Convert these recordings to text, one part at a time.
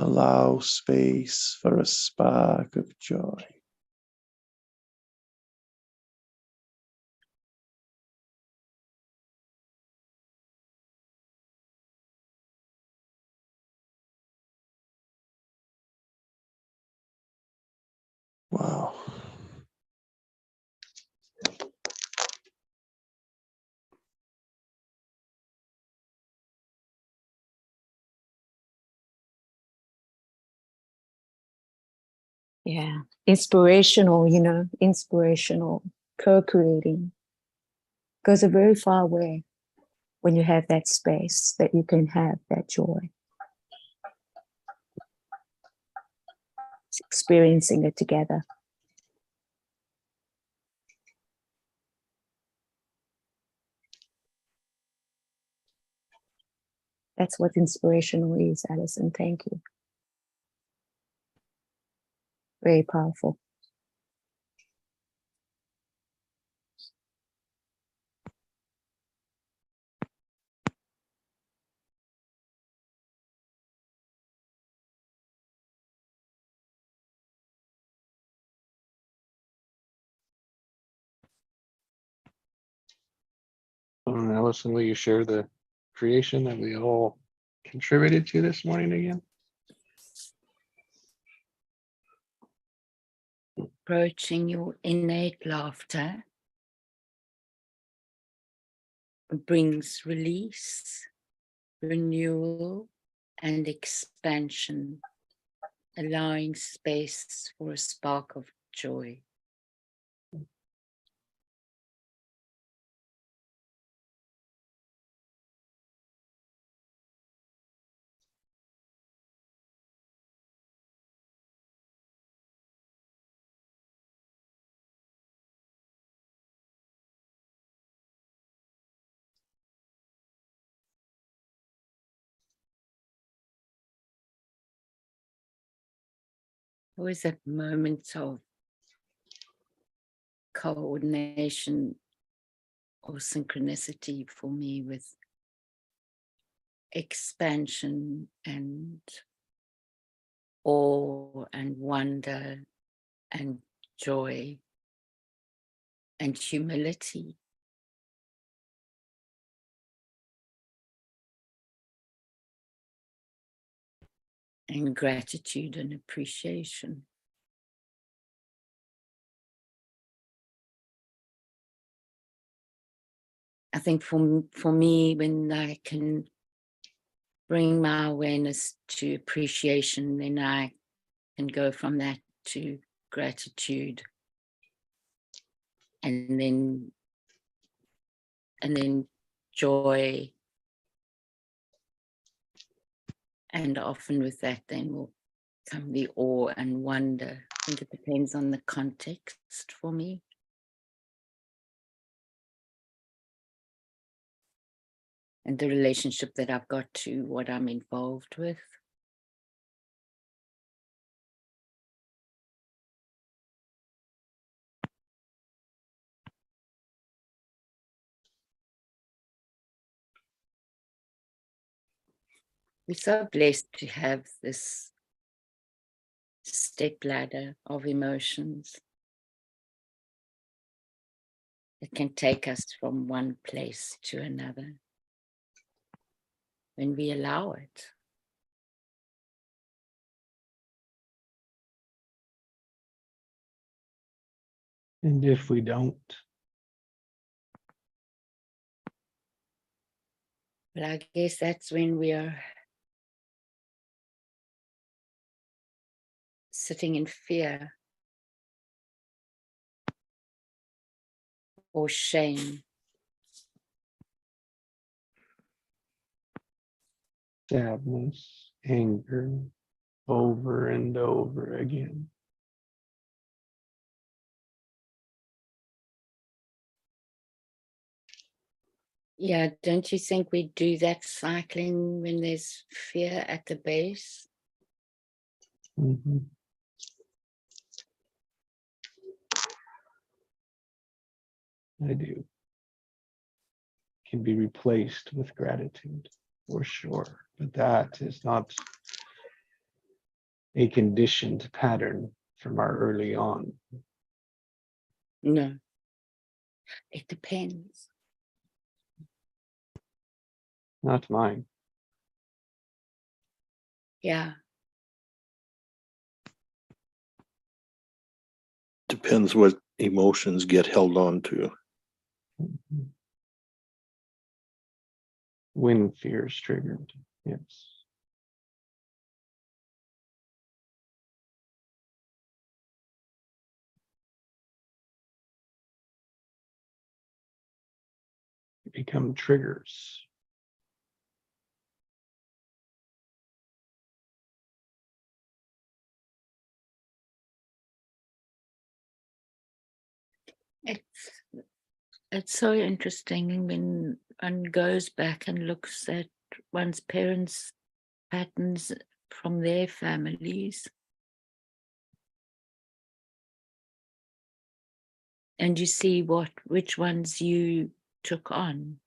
allow space for a spark of joy. Wow. Yeah, inspirational, inspirational, co-creating goes a very far way when you have that space that you can have that joy. It's experiencing it together. That's what inspirational is, Alison. Thank you. Very powerful. Alison, will you share the creation that we all contributed to this morning again? Approaching your innate laughter brings release, renewal, and expansion, allowing space for a spark of joy. Always that moment of coordination or synchronicity for me with expansion and awe and wonder and joy and humility. And gratitude and appreciation. I think for me, when I can bring my awareness to appreciation, then I can go from that to gratitude, and then joy, and often with that then will come the awe and wonder. I think it depends on the context for me. And the relationship that I've got to what I'm involved with. We're so blessed to have this step ladder of emotions that can take us from one place to another when we allow it. And if we don't? But I guess that's when we are sitting in fear or shame. Sadness, anger, over and over again. Yeah, don't you think we do that cycling when there's fear at the base? Mm-hmm. I do. Can be replaced with gratitude, for sure. But that is not a conditioned pattern from our early on. No, it depends. Not mine. Yeah, Depends what emotions get held on to. When fear is triggered, yes. Become triggers. it's so interesting when one goes back and looks at one's parents' patterns from their families. And you see which ones you took on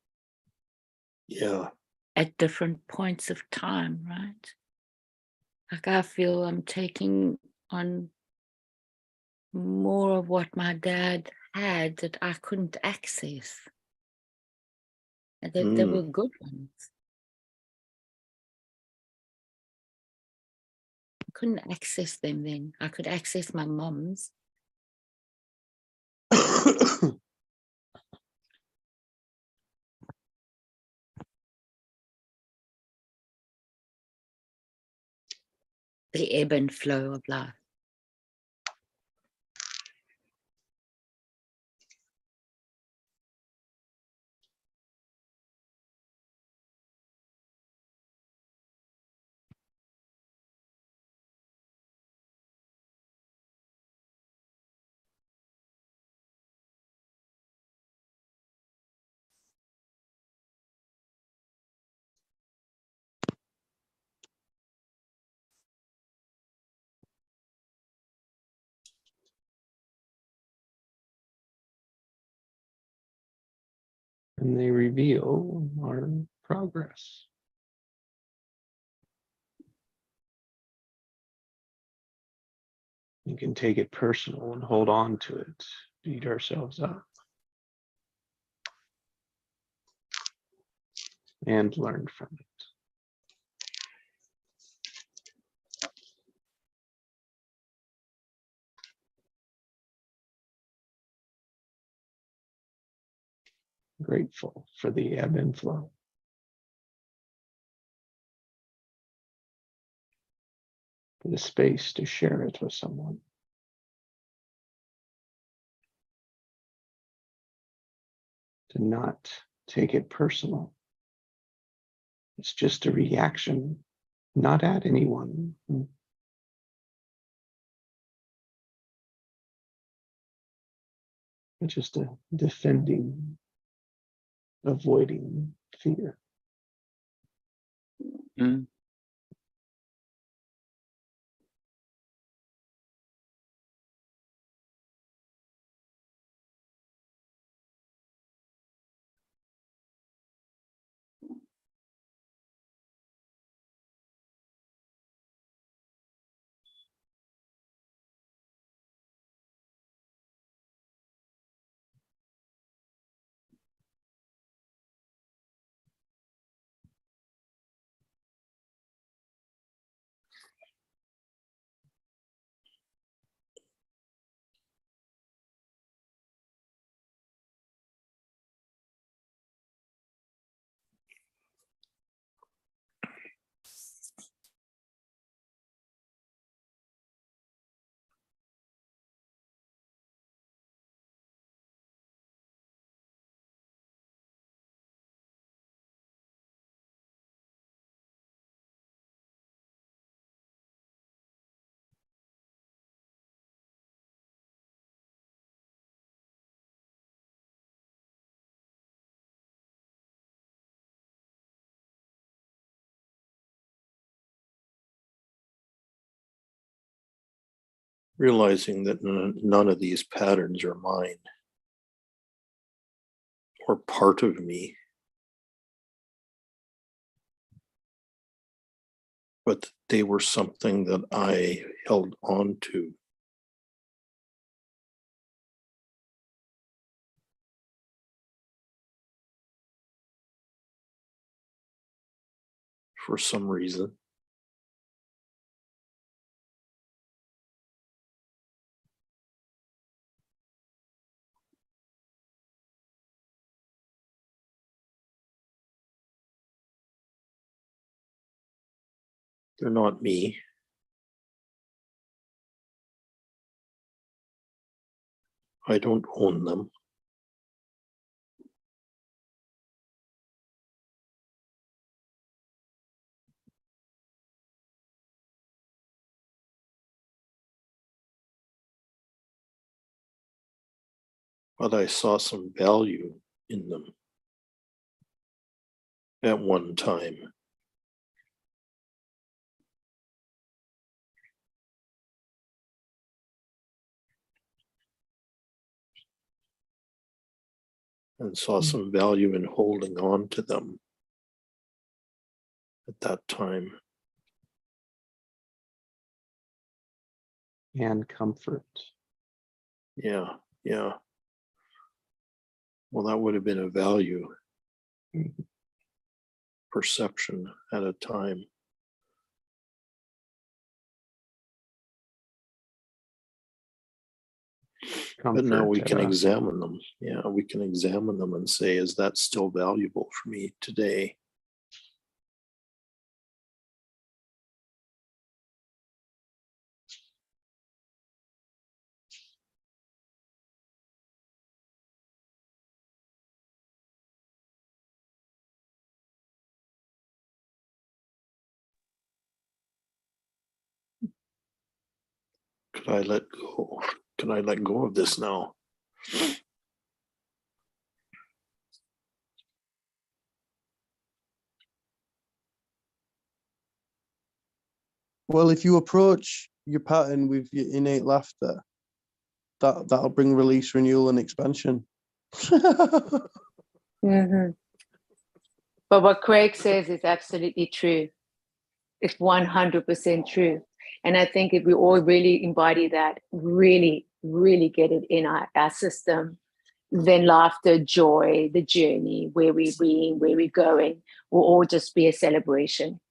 Yeah. at different points of time, right? Like I feel I'm taking on more of what my dad had that I couldn't access. And they were good ones. I couldn't access them then. I could access my mom's. The ebb and flow of life. And they reveal our progress. You can take it personal and hold on to it, beat ourselves up, and learn from it. Grateful for the ebb and flow. For the space to share it with someone. To not take it personal. It's just a reaction, not at anyone. It's just a defending, avoiding fear. Mm. Realizing that none of these patterns are mine or part of me. but they were something that I held on to. For some reason. They're not me. I don't own them. But I saw some value in them at one time. And saw some value in holding on to them at that time. And comfort. Yeah, yeah. Well, that would have been a value perception at a time. But now we can examine them. Yeah, we can examine them and say, is that still valuable for me today? Could I let go? Can I let go of this now? Well, if you approach your pattern with your innate laughter, that'll bring release, renewal, and expansion. Mhm. But what Craig says is absolutely true. It's 100% true. And I think if we all really embody that, really, really get it in our system, then laughter, joy, the journey, where we're being, where we're going, will all just be a celebration,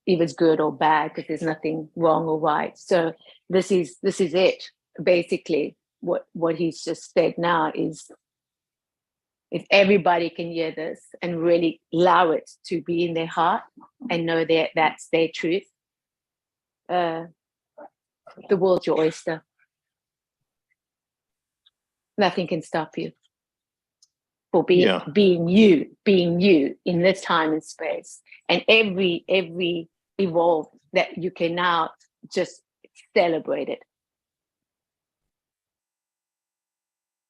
if it's good or bad, because there's nothing wrong or right. So this is it. Basically, what he's just said now is, if everybody can hear this and really allow it to be in their heart and know that that's their truth, the world's your oyster. Nothing can stop you for being you in this time and space. And every evolve that you can now just celebrate it.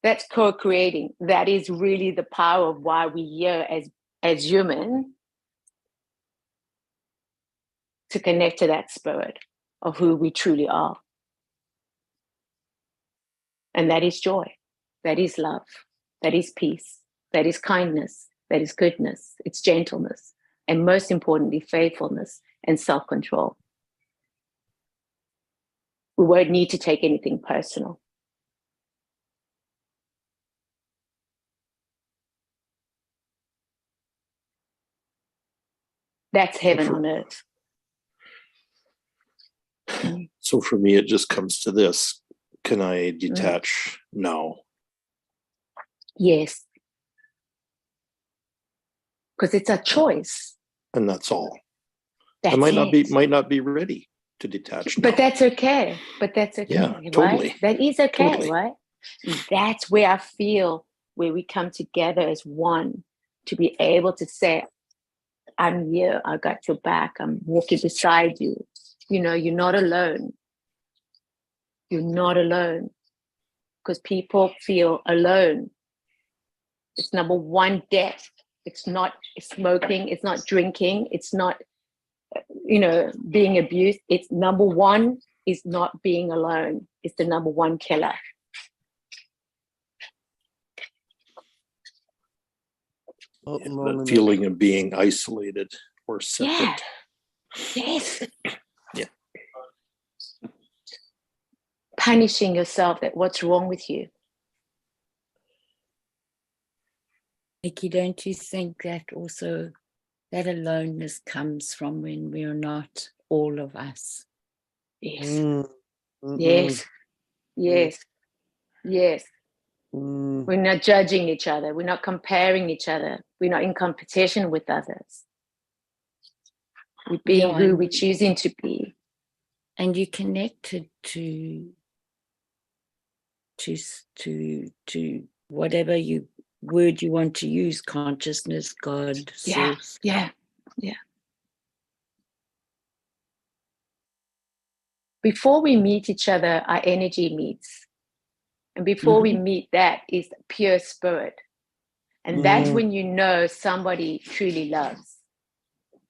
That's co-creating. That is really the power of why we're here as human, to connect to that spirit of who we truly are. And that is joy, that is love, that is peace, that is kindness, that is goodness, it's gentleness, and most importantly, faithfulness and self-control. We won't need to take anything personal. That's heaven on earth. So for me, it just comes to this. Can I detach now? Yes. Because it's a choice. And that's all. That's I might not be ready to detach now. But that's okay. Yeah, right? totally. That is okay, Totally. right? That's where I feel where we come together as one, to be able to say, I'm here, I got your back, I'm walking beside you. You know, you're not alone. You're not alone. Because people feel alone. It's number one, death. It's not smoking, it's not drinking, it's not, being abused. It's number one is not being alone. It's the number one killer. That feeling of being isolated or separate. Yes. Yeah. Punishing yourself that what's wrong with you. Nikki, don't you think that also that aloneness comes from when we are not all of us? Yes. Mm, Yes. Yes. Yes. mm, We're not judging each other. We're not comparing each other. We're not in competition with others. We're being Yeah, who we're choosing to be. and you're connected to whatever word you want to use, consciousness, God, Yeah. source. Yeah. Yeah. Before we meet each other, our energy meets. And before we meet, that is pure spirit. And that's Mm. when you know somebody truly loves.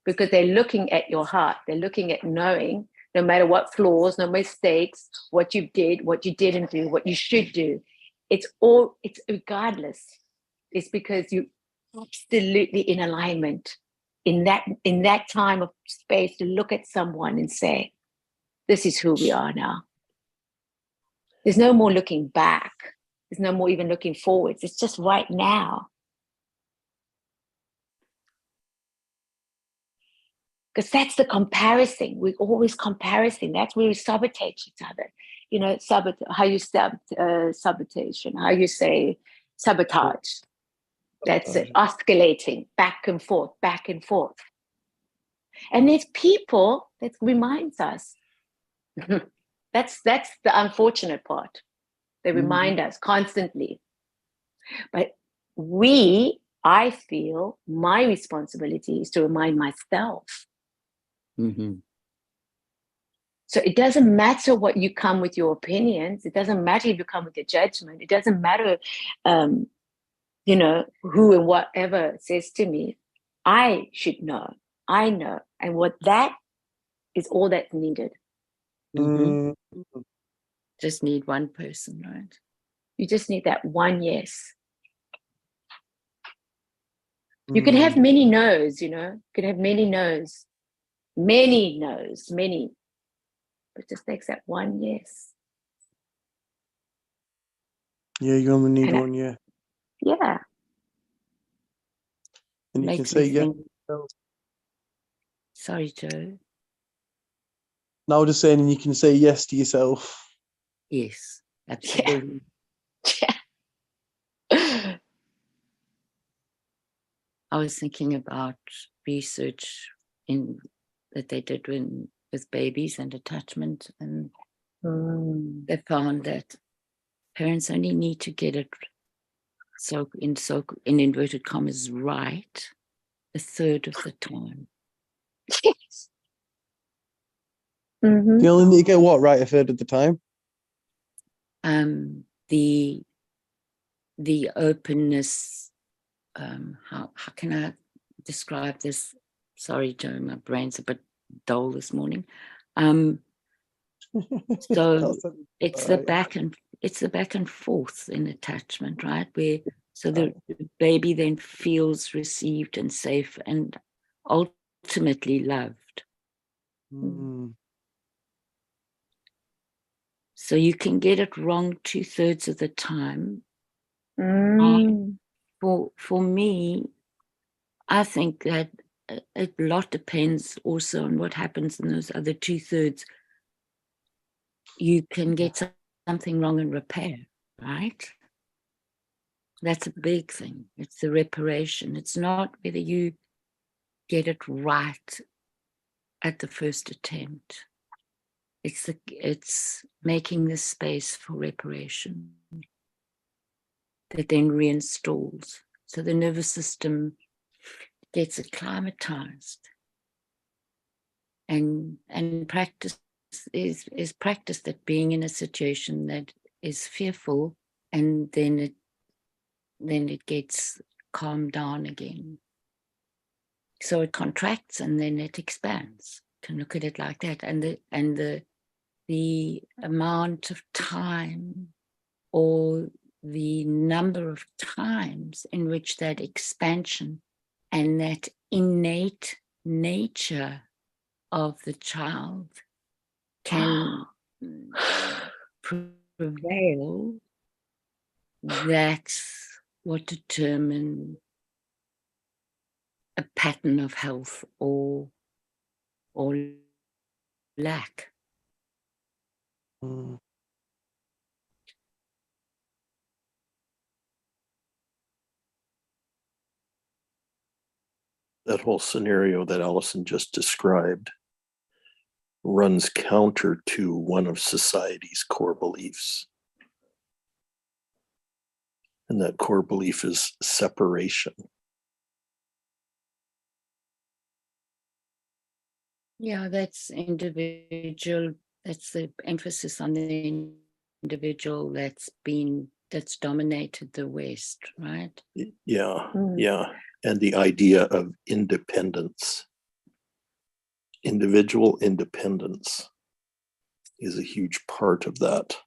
Because they're looking at your heart. They're looking at knowing, no matter what flaws, no mistakes, what you did, what you didn't do, what you should do. It's regardless. It's because you absolutely in alignment in that time of space to look at someone and say, this is who we are now. There's no more looking back. There's no more even looking forwards. It's just right now. Because that's the comparison. We're always comparing. That's where we sabotage each other. You know, how you sabotation, how you say sabotage. That's it, oscillating back and forth, back and forth. And there's people that reminds us. That's the unfortunate part. They remind us constantly. But I feel my responsibility is to remind myself. Mm-hmm. So it doesn't matter what you come with your opinions. It doesn't matter if you come with your judgment. It doesn't matter, who and whatever says to me. I should know. I know. And what that is all that's needed. Mm. Just need one person, right? You just need that one yes. You can have many no's, you can have many no's. Many no's, many. But just takes that one yes. Yeah, you only need And one, yeah. yeah. And you can Makes say me yeah. think. Sorry, Joe. Now just saying, and you can say yes to yourself. Yes, absolutely. Yeah. I was thinking about research that they did with babies and attachment, and they found that parents only need to get it in inverted commas right a third of the time. Yes. Mm-hmm. You only need to get what right a third of the time? The openness. How can I describe this? Sorry, Joe, my brain's a bit dull this morning. So it's the back and forth in attachment, right? So the baby then feels received and safe and ultimately loved. Mm. So you can get it wrong 2/3 of the time. For me, I think that a lot depends also on what happens in those other 2/3. You can get something wrong and repair, right? That's a big thing. It's the reparation. It's not whether you get it right at the first attempt. It's making the space for reparation that then reinstalls. So the nervous system gets acclimatized. And practice is practiced at being in a situation that is fearful, and then it gets calmed down again. So it contracts and then it expands. You can look at it like that. And the amount of time or the number of times in which that expansion and that innate nature of the child can prevail, that's what determines a pattern of health or lack. Mm. That whole scenario that Allison just described runs counter to one of society's core beliefs. And that core belief is separation. Yeah, that's individual. That's the emphasis on the individual that's dominated the West, right? Yeah, Mm. yeah. And the idea of independence, individual independence, is a huge part of that.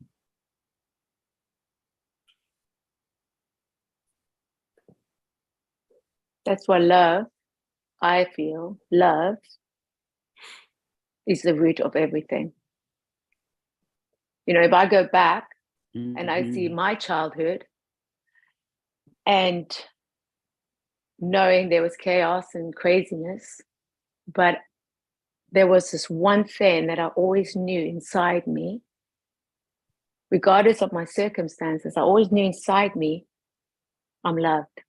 That's why love, I feel, love is the root of everything. You know, if I go back and I see my childhood and knowing there was chaos and craziness, but there was this one thing that I always knew inside me, regardless of my circumstances, I always knew inside me, I'm loved.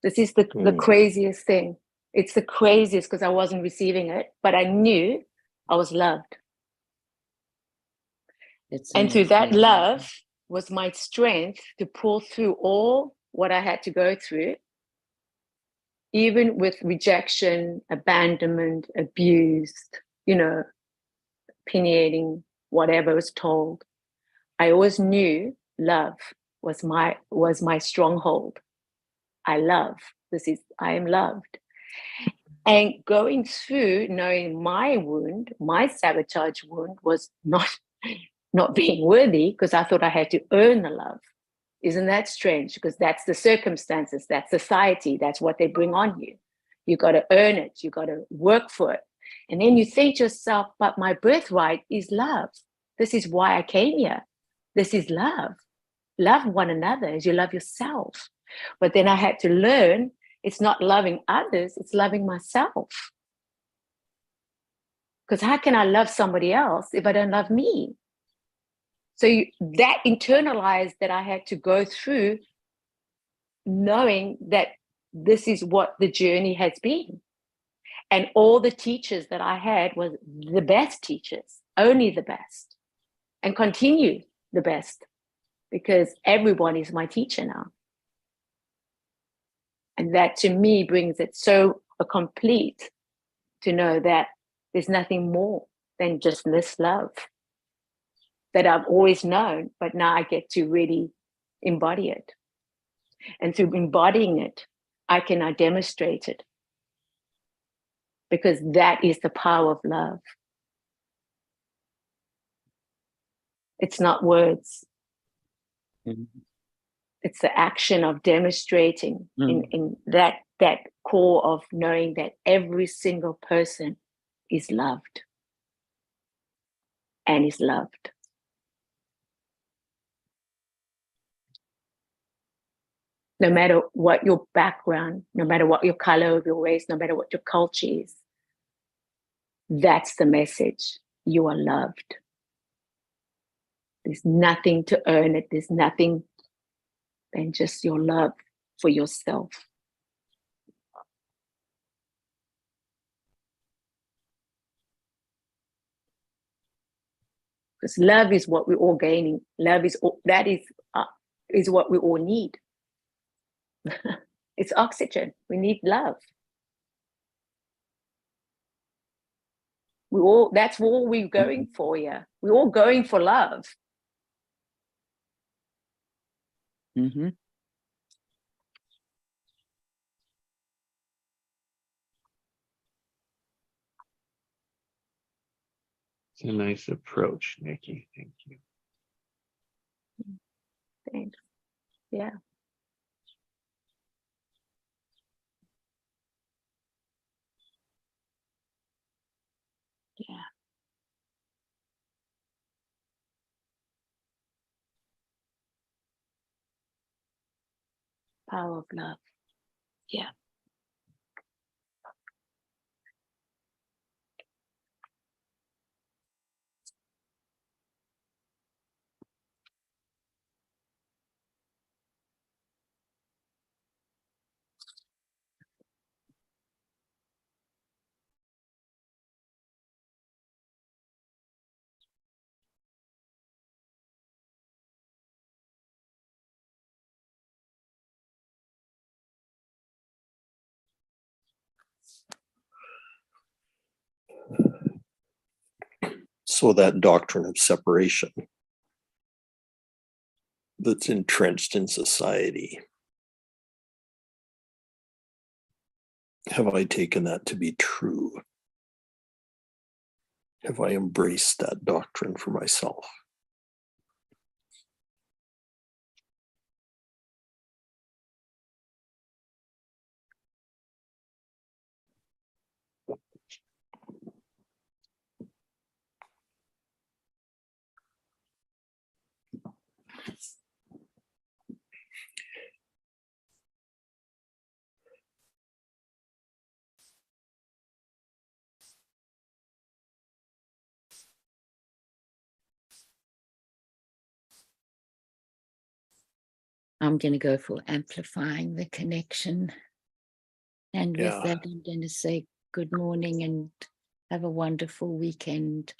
This is the craziest thing. It's the craziest because I wasn't receiving it, but I knew I was loved. And through that love was my strength to pull through all what I had to go through, even with rejection, abandonment, abused, you know, opinionating, whatever was told. I always knew love was my stronghold. I am loved. And going through knowing my wound, my sabotage wound was not being worthy because I thought I had to earn the love. Isn't that strange? Because that's the circumstances, that's society, that's what they bring on you. You got to earn it, you got to work for it. And then you think to yourself, but my birthright is love. This is why I came here. This is love. Love one another as you love yourself. But then I had to learn it's not loving others, it's loving myself. Because how can I love somebody else if I don't love me? So that internalized that I had to go through, knowing that this is what the journey has been. And all the teachers that I had was the best teachers, only the best, and continue the best, because everyone is my teacher now. And that to me brings it so complete to know that there's nothing more than just this love that I've always known, but now I get to really embody it. And through embodying it, I can now demonstrate it, because that is the power of love. It's not words. It's the action of demonstrating in that core of knowing that every single person is loved and is loved. No matter what your background, no matter what your color of your race, no matter what your culture is, that's the message. You are loved. There's nothing to earn it. There's nothing than just your love for yourself. Because love is what we're all gaining. Love is what we all need. It's oxygen. We need love. That's all we're going for here. We're all going for love. Mm-hmm. It's a nice approach, Nikki. Thank you. Thanks. Yeah. power of love. Yeah. So that doctrine of separation that's entrenched in society, have I taken that to be true? Have I embraced that doctrine for myself? I'm going to go for amplifying the connection. And with Yeah. that, I'm going to say good morning and have a wonderful weekend.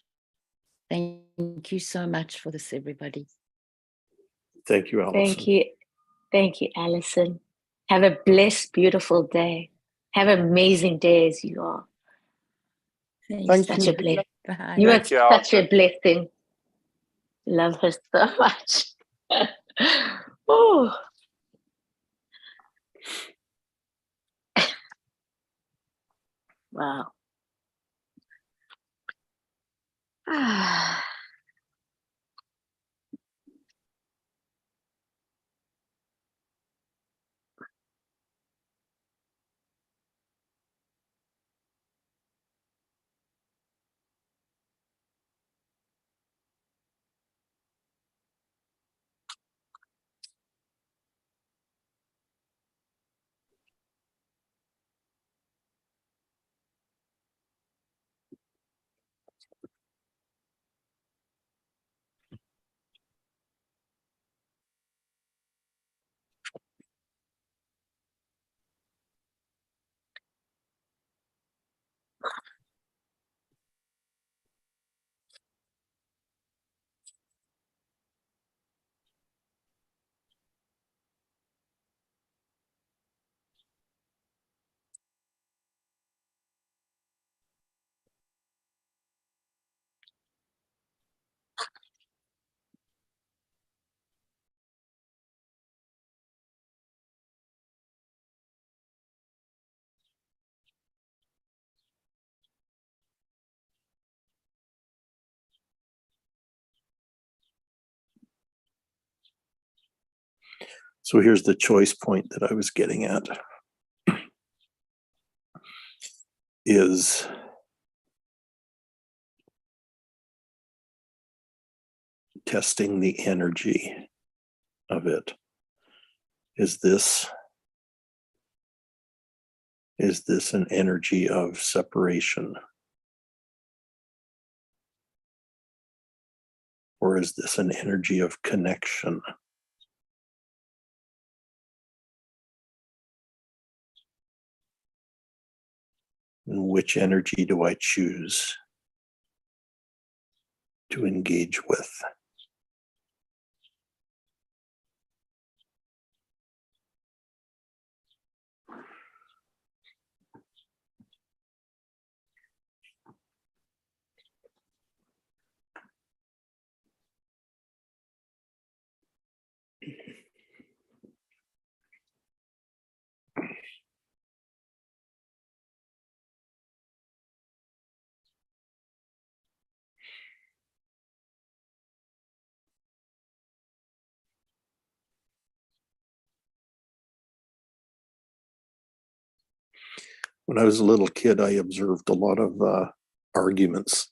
Thank you so much for this, everybody. Thank you, Allison. Thank you. Thank you, Alison. Have a blessed, beautiful day. Have an amazing day as you are. Thank Such you. a blessing. Bye. You are Thank you, such a Alison. blessing. Love her so much. Oh. Wow. Ah. So here's the choice point that I was getting at. Is testing the energy of it. Is this an energy of separation? Or is this an energy of connection? And which energy do I choose to engage with? When I was a little kid, I observed a lot of arguments.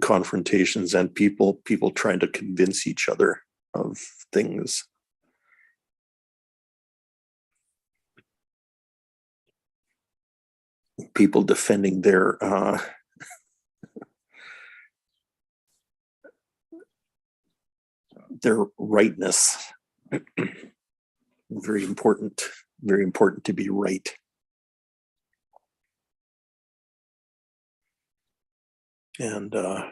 confrontations and people trying to convince each other of things. People defending their rightness. Very important to be right. And I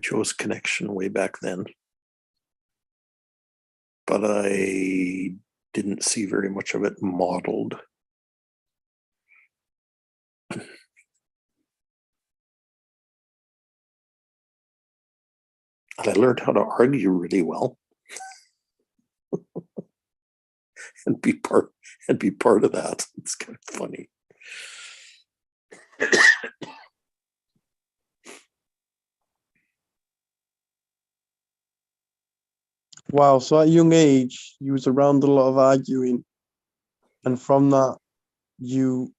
chose connection way back then, but I didn't see very much of it modeled. And I learned how to argue really well and be part of that. It's kind of funny. Wow. So at a young age, you was around a lot of arguing. And from that, you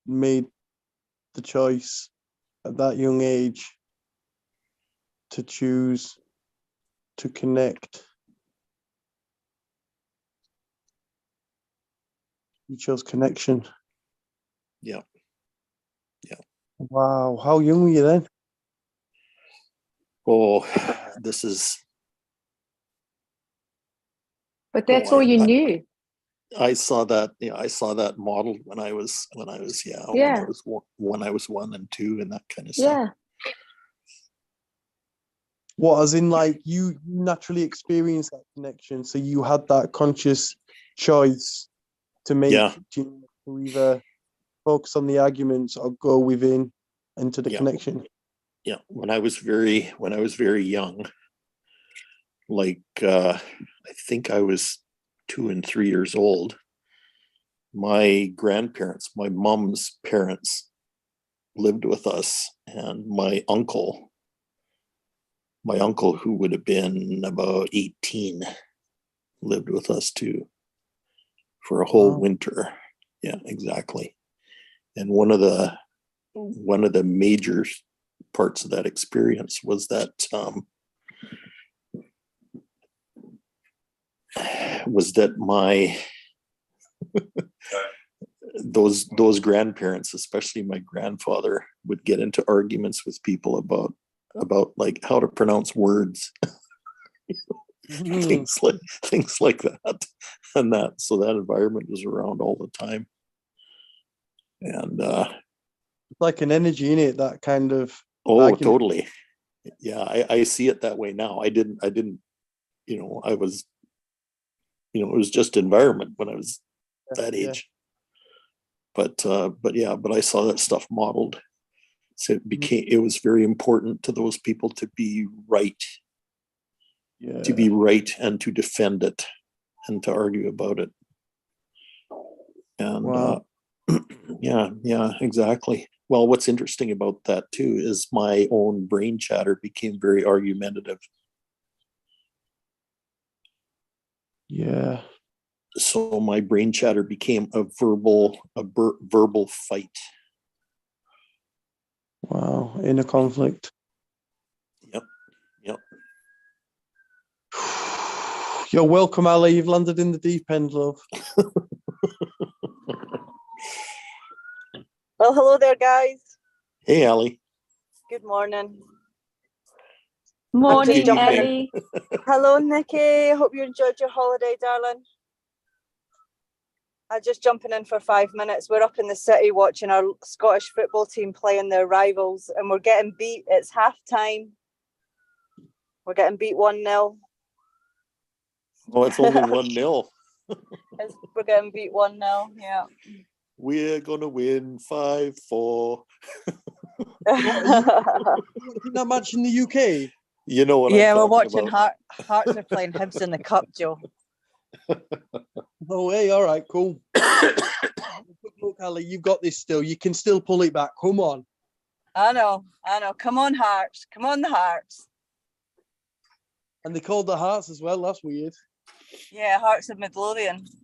made the choice at that young age to choose to connect. You chose connection. Yeah. Wow. How young were you then? Oh, this is. But that's all you knew. I saw that. Yeah, I saw that modeled when I was when I was 1 and 2 and that kind of stuff. Yeah. What, as in, like, you naturally experienced that connection, so you had that conscious choice to make, to either focus on the arguments or go within into the connection. Yeah, when I was very young, like I think I was 2 and 3 years old, my grandparents, my mom's parents, lived with us, and my uncle who would have been about 18 lived with us too for a whole winter. Yeah, exactly. And one of the major parts of that experience was that my those grandparents, especially my grandfather, would get into arguments with people about like how to pronounce words. things like that. And that, so that environment was around all the time. And like an energy in it, that kind of argument. Totally. Yeah, I see it that way now. I didn't, I was, it was just environment when I was that age. But I saw that stuff modeled. So it was very important to those people to be right. Yeah. To be right and to defend it and to argue about it. And yeah, exactly. Well, what's interesting about that too is my own brain chatter became very argumentative. Yeah. So my brain chatter became a verbal fight. Wow, inner conflict. Yep. You're welcome, Ali. You've landed in the deep end, love. Well, hello there, guys. Hey, Ali. Good morning. Morning, Ali. Hello, Nikki. Hope you enjoyed your holiday, darling. I'm just jumping in for 5 minutes. We're up in the city watching our Scottish football team playing their rivals, and we're getting beat. It's half time. We're getting beat 1-0. Oh, it's only 1-0. We're getting beat 1-0, yeah. We're gonna win 5-4. Watching that match in the UK? You know what? Yeah, we're watching Hearts are playing Hibs in the cup, Joe. Oh, hey, all right, cool. Look, Ali, you've got this still. You can still pull it back. Come on. I know. Come on, Hearts. Come on, the Hearts. And they called the Hearts as well. That's weird. Yeah, Hearts of Midlothian. The Hearts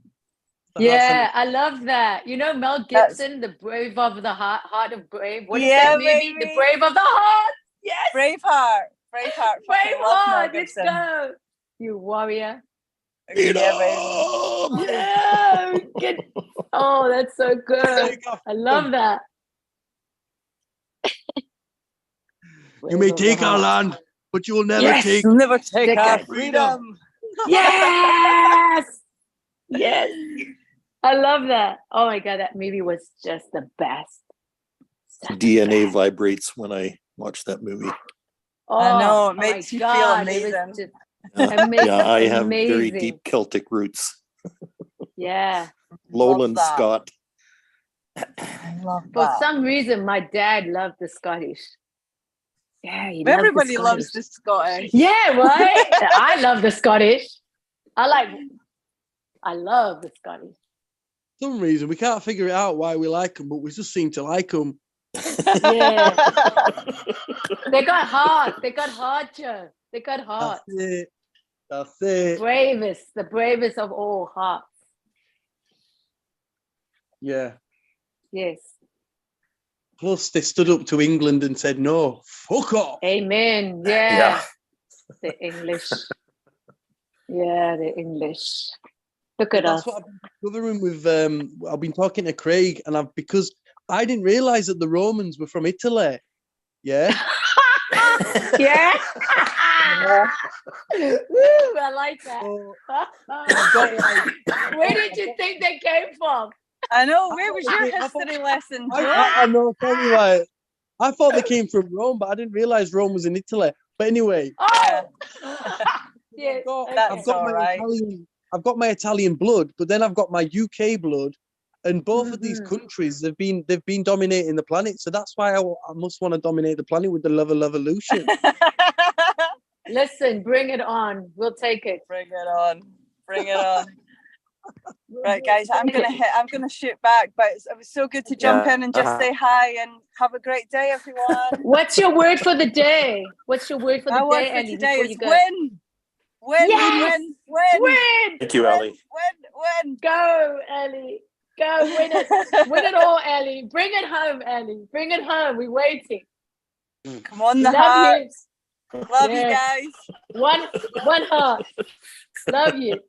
and- Yeah, I love that. You know, Mel That's- Gibson, The Brave of the Heart, Heart of Brave. What is Yeah, that movie? The baby. Brave of the Heart. Yes, Braveheart. Fucking love Mel Braveheart. Let's Gibson. go. You warrior. Freedom! Yeah, baby. Yeah. Good. Oh, that's so good. Take our I love freedom. that. You may Brave of the take our Heart. land, but you will never Yes. take Never take Take our our freedom. Yes. Yes. I love that. Oh my God, that movie was just the best. Such a DNA best. vibrates when I watch that movie. I know, Oh it my makes you feel God, it was amazing. just Yeah, yeah, I have very amazing. deep Celtic roots. Yeah. Lowland that. Scot. I love For that. some reason, my dad loved the Scottish. Yeah, he loved the Everybody loves Scottish. the Scottish. Yeah, right. I love the Scottish. I love the Scottish. some reason. We can't figure it out why we like them, but we just seem to like them. Yeah, they got heart. They got heart, Joe. They got heart. That's it. That's it. The bravest of all hearts. Yeah. Yes. Plus, they stood up to England and said, no, fuck off. Amen. Yeah. Yeah. The English. Yeah, the English. Look at That's us. what I've been covering with. I've been talking to Craig, and because I didn't realize that the Romans were from Italy. Yeah. Yeah. Woo, I like that. So I've got like, Where did you think they came from? I know. Where was your I thought- history lesson, I, Joe? I know. Tell me why. I thought they came from Rome, but I didn't realize Rome was in Italy. But anyway, Oh, yes. That's all right. I've got my Italian blood, but then I've got my UK blood, and both of these Mhm. countries they've been dominating the planet. So that's why I must want to dominate the planet with the love of evolution. Listen, bring it on. We'll take it. Bring it on. Bring it on. Right, guys, I'm gonna shoot back, but it was so good to jump in and just say hi and have a great day, everyone. What's your word for the day? What's your word for the My word day, for Andy? today Before is you go, win. Win, Yes! win. win, Thank you, Ali. Win. go, Ellie, go, win it, win it all, Ellie. Bring it home, Ellie. Bring it home. We're waiting. Come on, the Love Hearts. Love you Yes. guys. One heart. Love you.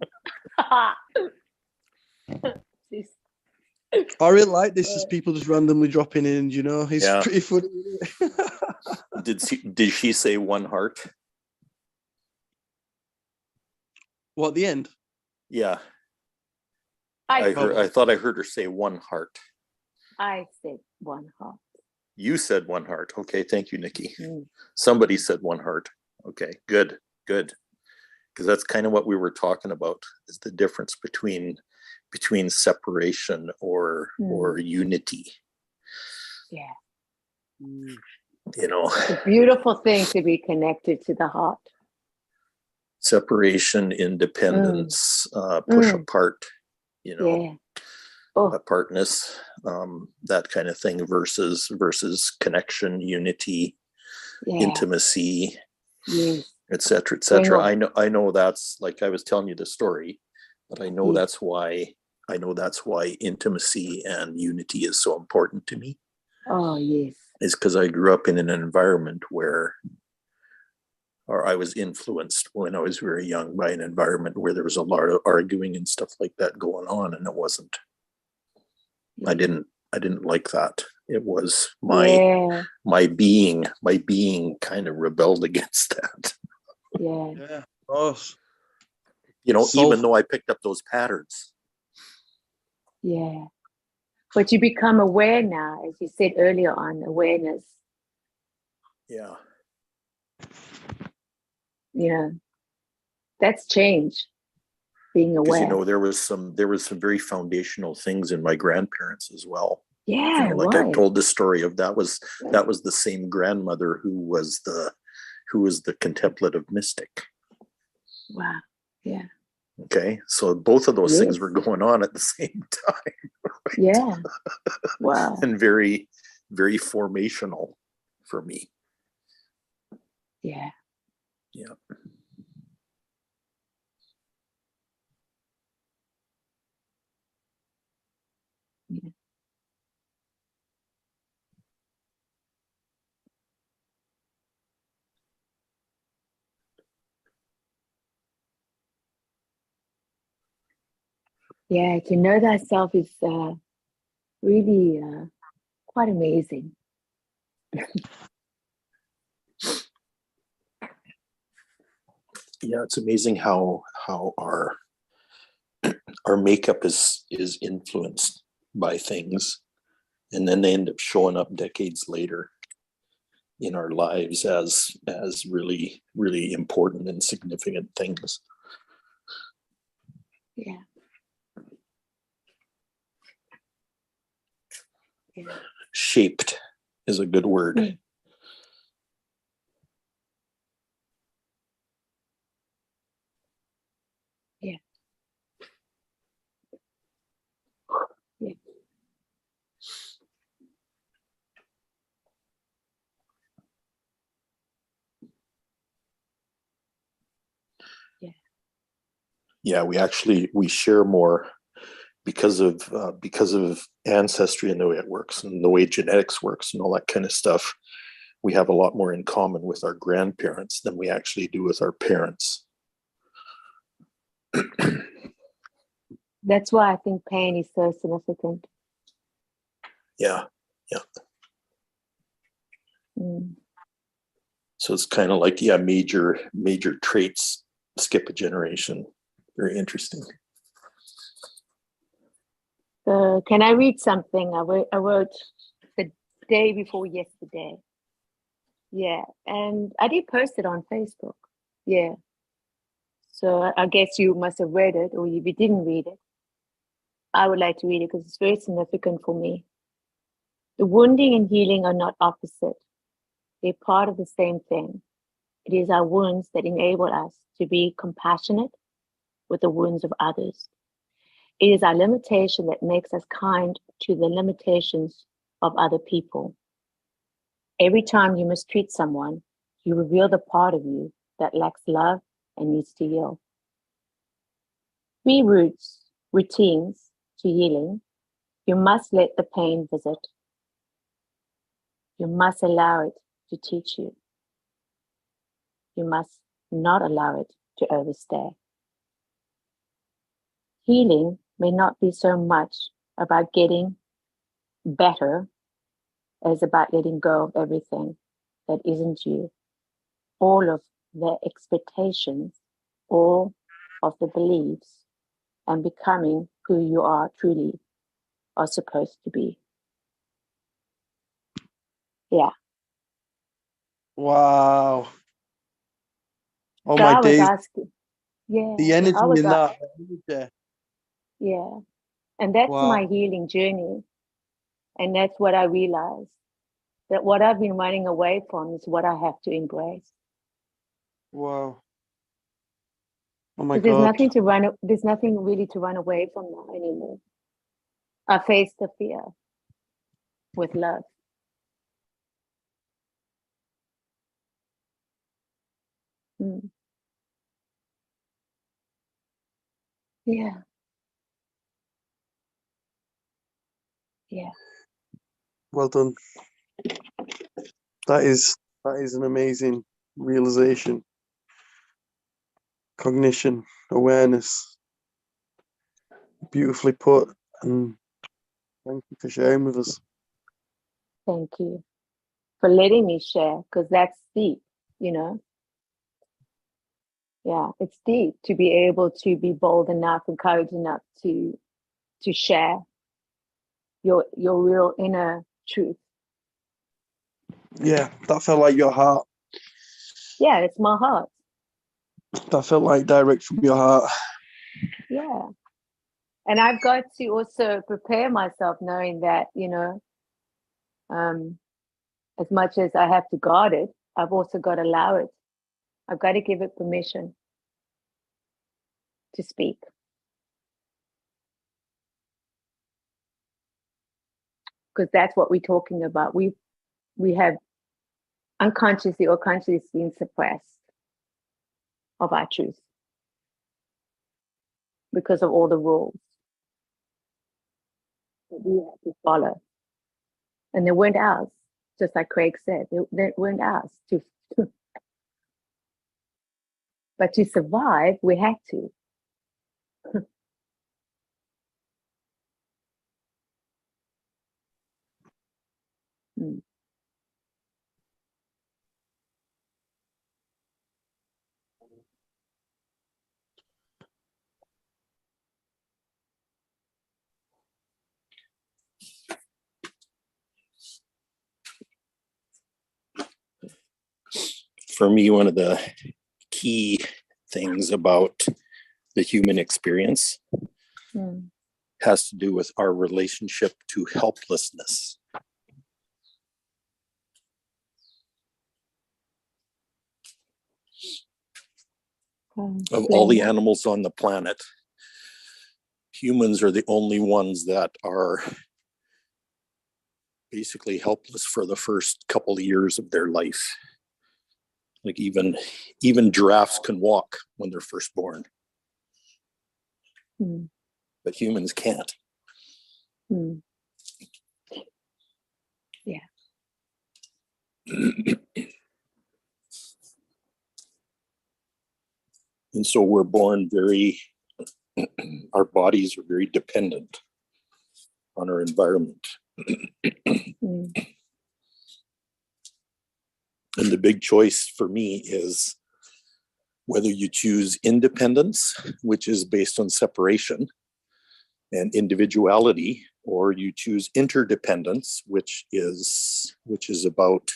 Jeez. I really like this. Is people just randomly dropping in. You know, it's Yeah. pretty funny. Did she say one heart? What at the end? Yeah, I I thought I heard her say one heart. said one heart. You said one heart. Okay, thank you, Nikki. Mm. Somebody said one heart. Okay, good. Because that's kind of what we were talking about, is the difference between separation or unity. Yeah. You know, It's a beautiful thing to be connected to the heart. separation, independence, push Mm. apart, you know, Yeah. Oh, apartness, that kind of thing versus connection, unity, yeah. intimacy, Yes. et cetera, et Bring cetera. on. I know that's, like I was telling you the story, but I know Mm. that's why intimacy and unity is so important to me, Oh, yes. is because I grew up in an environment where, or I was influenced when I was very young by an environment where there was a lot of arguing and stuff like that going on, and it wasn't. I didn't like that. It was my being kind of rebelled against that. Yeah. Yeah, of course. You know, So- even though I picked up those patterns. Yeah. But you become aware now, as you said earlier on, awareness. Yeah. That's change. Being Because aware. you know, there was some very foundational things in my grandparents as well. Yeah. You know, like right. I've told the story of that was the same grandmother who was the contemplative mystic. Wow. Yeah. Okay. So both of those things Yes. were going on at the same time. Yeah. Wow. and very, very formational for me. Yeah. Yeah. Yeah. Yeah, to know thyself is really quite amazing. Yeah, it's amazing how our makeup is influenced by things, and then they end up showing up decades later in our lives as really, really important and significant things. Yeah. Yeah. Shaped is a good word. Mm. Yeah. Yeah. Yeah, we share more because of ancestry and the way it works and the way genetics works and all that kind of stuff. We have a lot more in common with our grandparents than we actually do with our parents. That's why I think pain is so significant. Yeah. Mm. So it's kind of like, yeah, major traits skip a generation. Very interesting. So can I read something I wrote the day before yesterday? Yeah, and I did post it on Facebook. Yeah. So I guess you must have read it, or if you didn't read it, I would like to read it because it's very significant for me. The wounding and healing are not opposite. They're part of the same thing. It is our wounds that enable us to be compassionate with the wounds of others. It is our limitation that makes us kind to the limitations of other people. Every time you mistreat someone, you reveal the part of you that lacks love and needs to heal. 3 routines to healing. You must let the pain visit. You must allow it to teach you. You must not allow it to overstay. Healing may not be so much about getting better as about letting go of everything that isn't you, all of the expectations, all of the beliefs, and becoming who you are truly are supposed to be. Yeah. Wow. Oh So my I was days, asking, yeah, the I energy was, in that. yeah. And that's Wow. my healing journey. And that's what I realized, that what I've been running away from is what I have to embrace. Wow. Oh my Because there's God. there's nothing really to run away from now anymore. I face the fear with love. Mm. Yeah. Yeah. Well done. That is an amazing realization. Cognition, awareness. Beautifully put. And thank you for sharing with us. Thank you for letting me share, because that's deep, you know. Yeah, it's deep to be able to be bold enough and courage enough to share your real inner truth. Yeah, that felt like your heart. Yeah, it's my heart. That felt like direct from your heart. Yeah. And I've got to also prepare myself knowing that, you know, as much as I have to guard it, I've also got to allow it. I've got to give it permission to speak. because that's what we're talking about. We have unconsciously or consciously been suppressed of our truth because of all the rules that we had to follow. And they weren't ours, just like Craig said, they weren't ours to but to survive, we had to. Mm. For me, one of the key things about the human experience Mm. has to do with our relationship to helplessness. Of all the animals on the planet, humans are the only ones that are basically helpless for the first couple of years of their life. Like even giraffes can walk when they're first born, Mm. but humans can't. Mm. Yeah. And so we're born very, our bodies are very dependent on our environment. Mm. And the big choice for me is whether you choose independence, which is based on separation and individuality, or you choose interdependence, which is about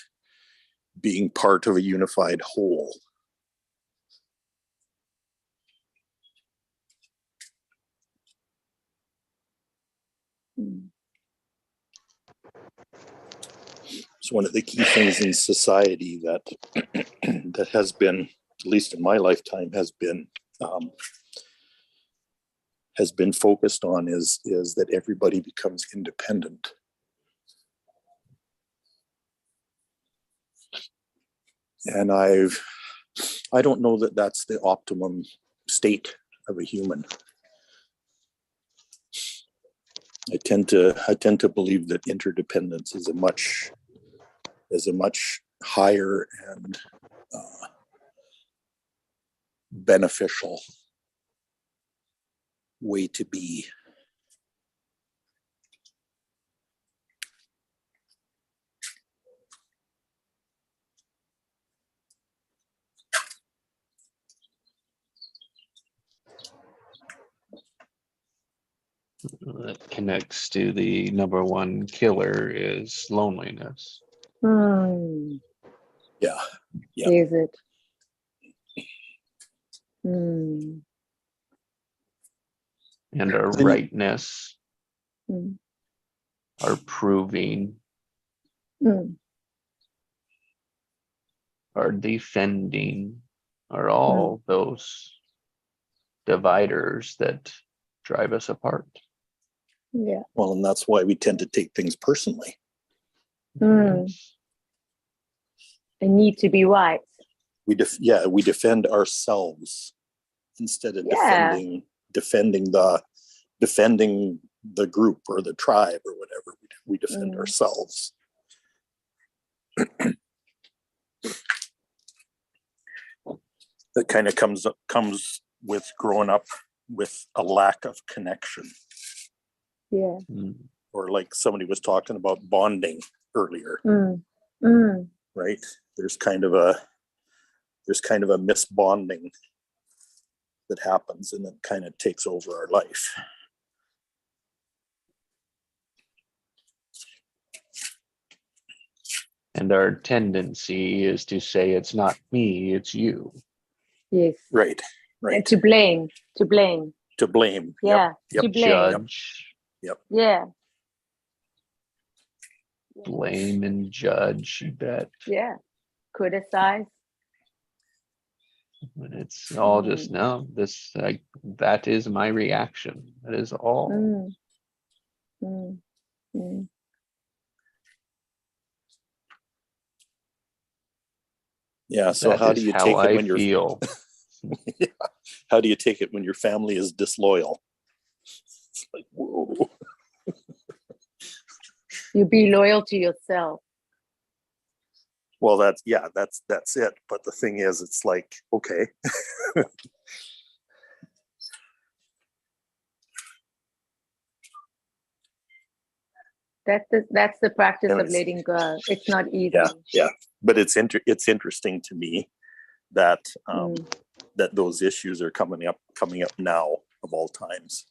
being part of a unified whole. Mm. So one of the key things in society that that has been, at least in my lifetime, has been focused on is that everybody becomes independent. And I don't know that that's the optimum state of a human. I tend to believe that interdependence is a much higher and beneficial way to be. That connects to the number one killer is loneliness. Mm. Yeah. Yeah. Is it? Mm. And our So you- rightness, Mm. our proving, Mm. our defending are all those dividers that drive us apart. Yeah. Well, and that's why we tend to take things personally. Mm. I need to be right. We defend ourselves instead of Yeah. defending the group or the tribe or whatever. We defend ourselves. That kind of comes with growing up with a lack of connection, Yeah. or like somebody was talking about bonding earlier, Mm. Mm. right? There's kind of a misbonding that happens, and it kind of takes over our life. And our tendency is to say it's not me, it's you. Yes. Right. And to blame. To blame. Yeah. Yep. To blame. Judge, Yeah. blame and judge, you bet. Yeah. Criticize. And it's all just, no, that is my reaction. That is all. Mm. Mm. Mm. Yeah. So That how is do you how take it I when you're feel. how do you take it when your family is disloyal? It's like, whoa. You be loyal to yourself. Well, that's it. But the thing is, it's like, okay. That's the practice And of it's- letting go. It's not easy. Yeah. But it's interesting to me that that those issues are coming up now of all times.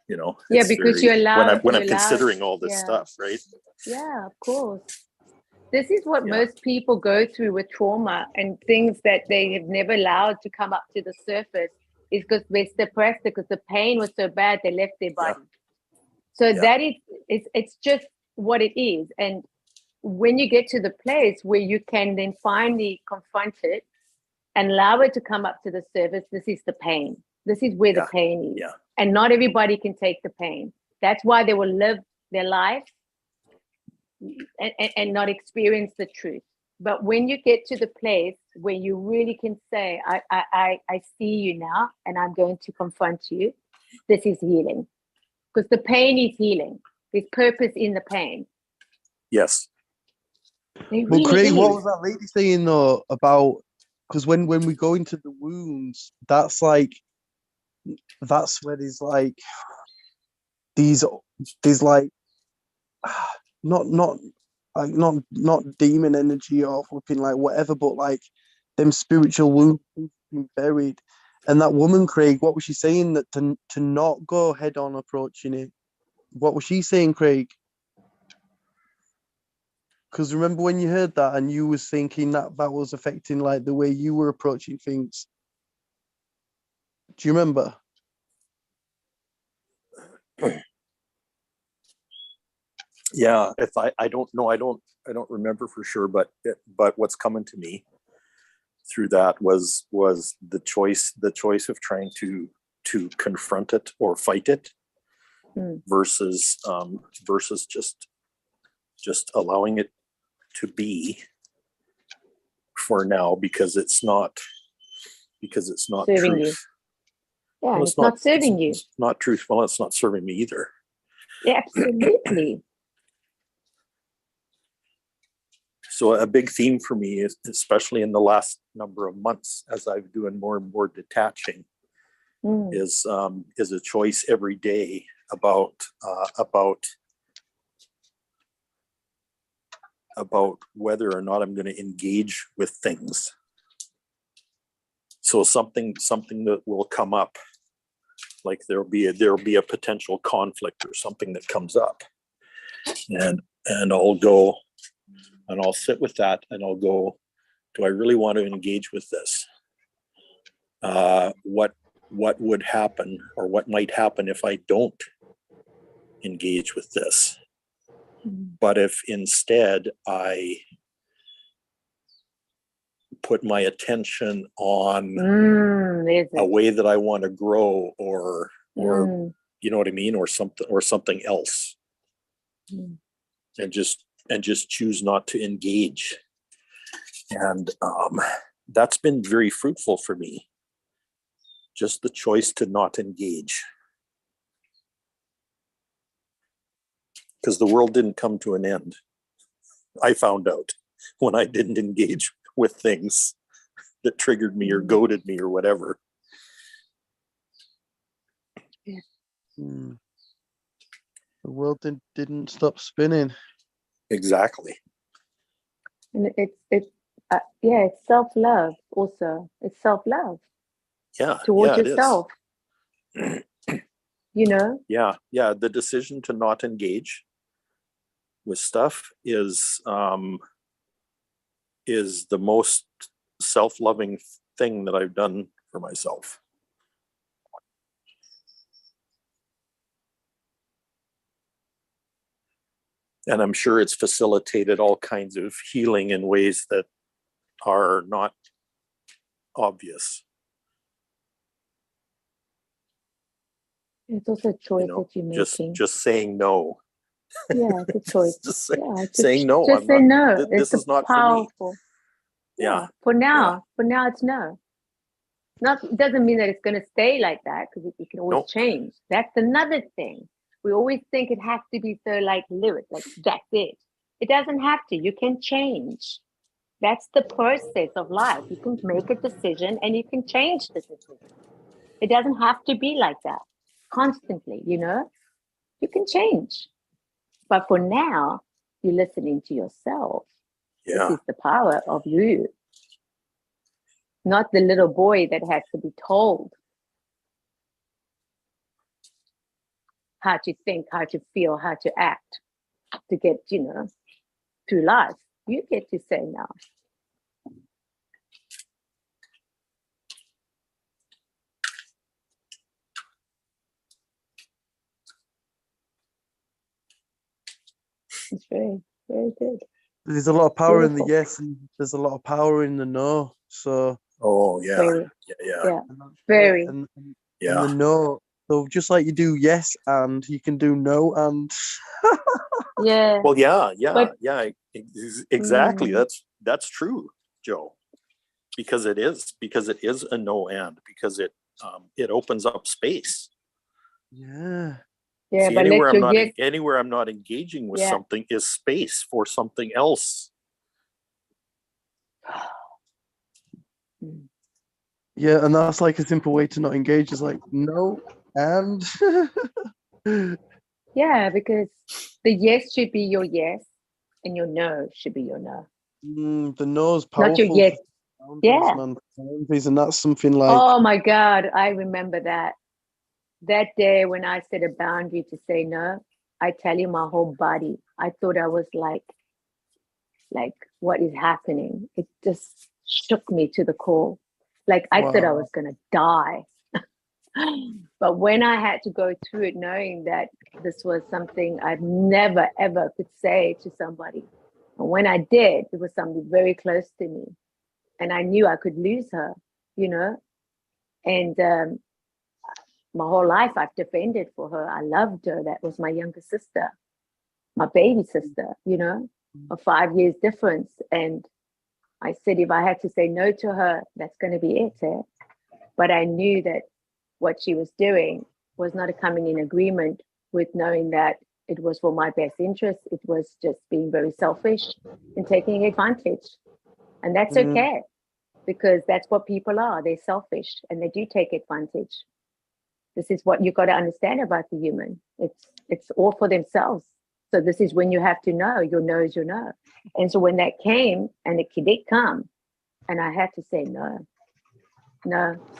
You know, Yeah, it's because very- you're allowed. when you're I'm allowed- considering all this yeah. stuff, right? Yeah, of course. This is what Yeah. most people go through with trauma and things that they have never allowed to come up to the surface is because they're suppressed because the pain was so bad they left their Yeah. body. So Yeah. that is, it's just what it is. And when you get to the place where you can then finally confront it and allow it to come up to the surface, this is the pain. This is where the Yeah. pain is. Yeah. And not everybody can take the pain. That's why they will live their life and not experience the truth. But when you get to the place where you really can say, I see you now and I'm going to confront you, this is healing. Because the pain is healing. There's purpose in the pain. Yes. There Well, really Craig, what is. was that lady saying though about, because when we go into the wounds, that's where there's like these like not demon energy or flipping like whatever, but like them spiritual wounds being buried. And that woman, Craig, what was she saying? That to not go head on approaching it. What was she saying, Craig? Because remember when you heard that and you was thinking that was affecting like the way you were approaching things. Do you remember? Yeah. If I don't know, I don't remember for sure, but what's coming to me through that was the choice of trying to confront it or fight it versus just allowing it to be for now because it's not Serving you. truth. Yeah, Well, it's not serving you. It's not truth. Well, it's not serving me either. Yeah, absolutely. So a big theme for me is, especially in the last number of months, as I'm doing more and more detaching, is a choice every day about whether or not I'm going to engage with things. So something that will come up, like there'll be a potential conflict or something that comes up, and I'll go and I'll sit with that and I'll go, do I really want to engage with this? What would happen or what might happen if I don't engage with this? But if instead I put my attention on a way that I want to grow or you know what I mean, or something else, and just choose not to engage. And that's been very fruitful for me. Just the choice to not engage. Because the world didn't come to an end. I found out when I didn't engage with things that triggered me or goaded me or whatever. The world didn't stop spinning. Exactly. And it's self-love also. It's self-love Yeah. towards it is. yourself. You know? Yeah. The decision to not engage with stuff is the most self-loving thing that I've done for myself. And I'm sure it's facilitated all kinds of healing in ways that are not obvious. It's also a choice that you're making. Just saying no. Yeah, it's a choice. Just Yeah, saying no. Just say no. This is not powerful. Yeah. For now it's no. Not, it doesn't mean that it's going to stay like that, because it can always Nope. change. That's another thing. We always think it has to be so like lyric, like that's it. It doesn't have to. You can change. That's the process of life. You can make a decision and you can change the decision. It doesn't have to be like that constantly, you know? You can change. But for now, you're listening to yourself. Yeah. This is the power of you. Not the little boy that has to be told how to think, how to feel, how to act to get, you know, through life. You get to say now. It's very, very good. There's a lot of power in the Beautiful. yes, and there's a lot of power in the no. So Oh yeah. Very, Yeah. yeah, and that's it. very. And Yeah. the no. So just like you do yes, and you can do no, and Yeah. Well, yeah. But- Exactly. Mm. That's true, Joe. Because it is a no and because it opens up space. yeah, Yeah, See, but anywhere let I'm your not yes, anywhere I'm not engaging with Yeah. something is space for something else. yeah, and that's like a simple way to not engage. Is like no, and yeah, because the yes should be your yes and your no should be your no. the no's Not powerful. your yes. For boundaries, Yeah. man. Boundaries, and that's something like Oh my God, I remember that. That day when I set a boundary to say no, I tell you, my whole body, I thought I was like, what is happening? It just shook me to the core. Like I thought I wow. was gonna die. But when I had to go through it, knowing that this was something I'd never ever could say to somebody, and when I did, it was somebody very close to me, and I knew I could lose her, you know. And my whole life I've defended for her. I loved her. That was my younger sister, my baby sister, you know, a 5 years difference. And I said, if I had to say no to her, that's going to be it. But I knew that what she was doing was not coming in agreement with knowing that it was for my best interest. It was just being very selfish and taking advantage. And that's Mm. okay, because that's what people are. They're selfish and they do take advantage. This is what you got to understand about the human. It's all for themselves. So this is when you have to know your no is your no. And so when that came, and it did come, and I had to say no,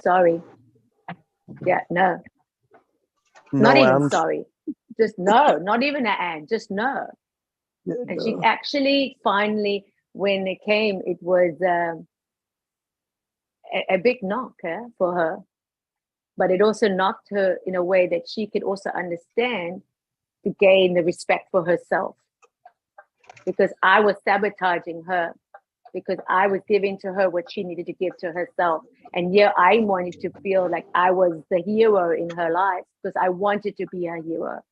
sorry. Yeah, no. Not No, even and sorry. Just no, not even an and, just no. yeah, And she no. actually finally, when it came, it was a big knock for her. But it also knocked her in a way that she could also understand to gain the respect for herself. Because I was sabotaging her, because I was giving to her what she needed to give to herself. And yeah, I wanted to feel like I was the hero in her life, because I wanted to be her hero.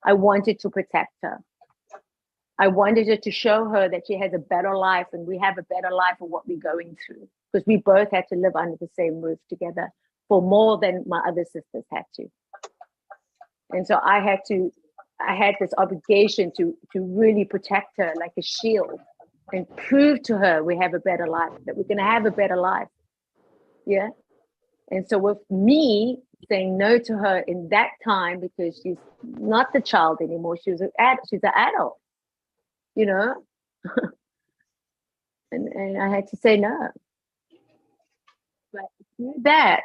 I wanted to protect her. I wanted her to show her that she has a better life, and we have a better life for what we're going through, because we both had to live under the same roof together for more than my other sisters had to. And so I had this obligation to really protect her like a shield and prove to her we have a better life, that we're going to have a better life. Yeah. And so with me saying no to her in that time, because she's not the child anymore, she's an adult, you know, and I had to say no. But through that,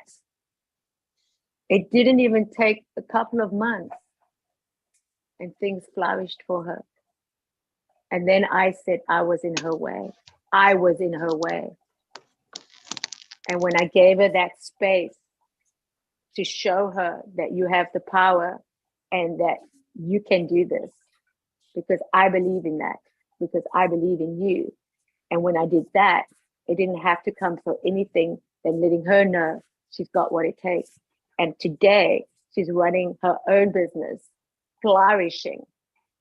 it didn't even take a couple of months, and things flourished for her. And then I said I was in her way. I was in her way. And when I gave her that space to show her that you have the power and that you can do this, because I believe in that, because I believe in you. And when I did that, it didn't have to come for anything than letting her know she's got what it takes. And today she's running her own business, flourishing,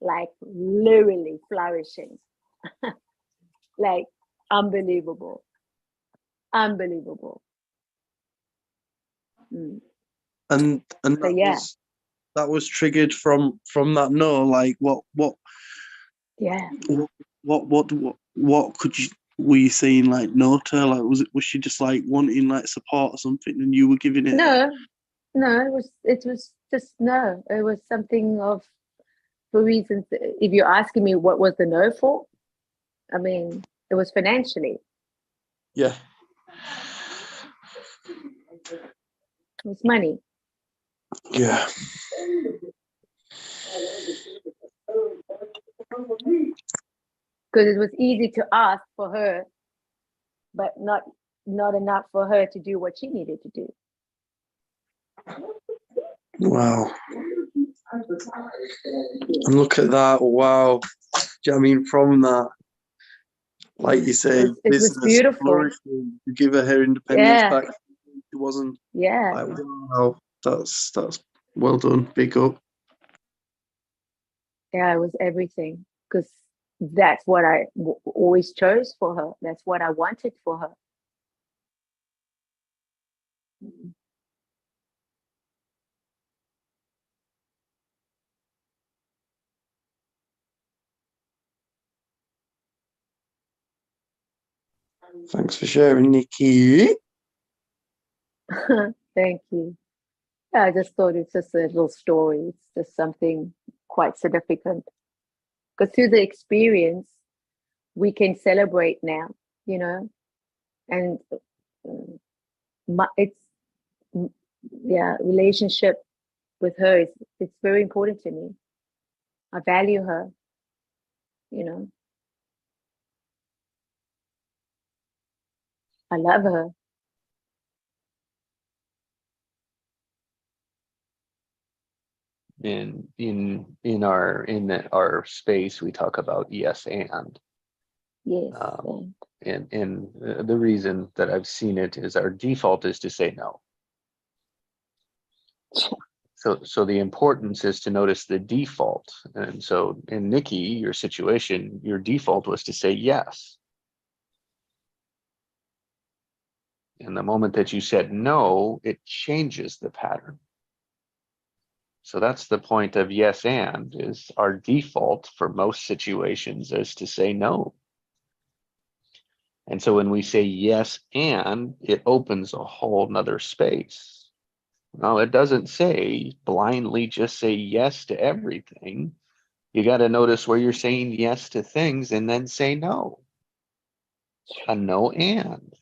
like literally flourishing, like unbelievable. unbelievable. Mm. And So yeah, that was triggered from that no, like yeah. what could you were you saying like no to her? Like was she just like wanting like support or something and you were giving it? No, it was just no. It was something of for reasons. If you're asking me what was the no for, I mean, it was financially. Yeah. It was money. Yeah. Because it was easy to ask for her, but not enough for her to do what she needed to do. Wow. And look at that. Wow. Do you know what I mean? From that, like you say, It was business beautiful. flourishing, you give her independence Yeah, back. It wasn't yeah, like, wow, that's well done. Big up. yeah. It was everything because that's what I always chose for her. That's what I wanted for her. Thanks for sharing, Nikki. Thank you. Yeah, I just thought it's just a little story. It's just something quite significant. Because through the experience, we can celebrate now, you know, and it's yeah, relationship with her is it's very important to me. I value her, you know. I love her. In our space, we talk about yes and. Yes. And the reason that I've seen it is our default is to say no. So the importance is to notice the default. And so in Nikki, your situation, your default was to say yes. And the moment that you said no, it changes the pattern. So that's the point of yes and is our default for most situations is to say no. And so when we say yes and, it opens a whole nother space. Now, it doesn't say blindly just say yes to everything. You got to notice where you're saying yes to things and then say no. A no and.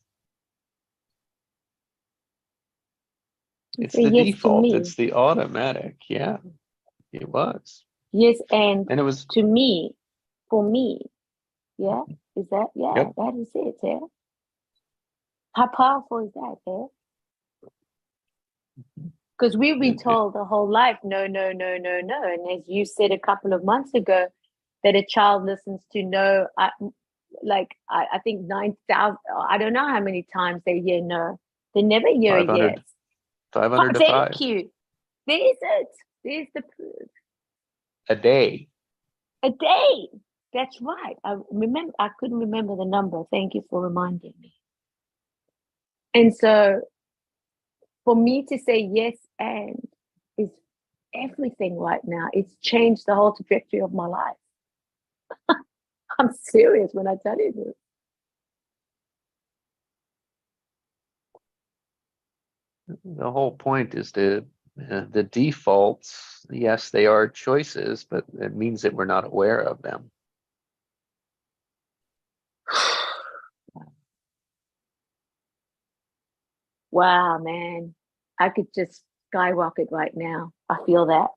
It's Say the yes to default. me. It's the automatic. Yeah, it was. Yes, and And it was, to me, for me. Yeah. Is that yep. that is it, yeah? How powerful is that, yeah? Because we've been told the whole life, no, no, no, no, no. And as you said a couple of months ago, that a child listens to no, I think 9,000, I don't know how many times they hear no. They never hear 500, yes. 500 to Thank 5 you. There's it. There's the proof. a day. A day. That's right. I couldn't remember the number. Thank you for reminding me. And so for me to say yes and is everything right now. It's changed the whole trajectory of my life. I'm serious when I tell you this. The whole point is the defaults. Yes, they are choices, but it means that we're not aware of them. Wow, man. I could just skyrocket right now. I feel that.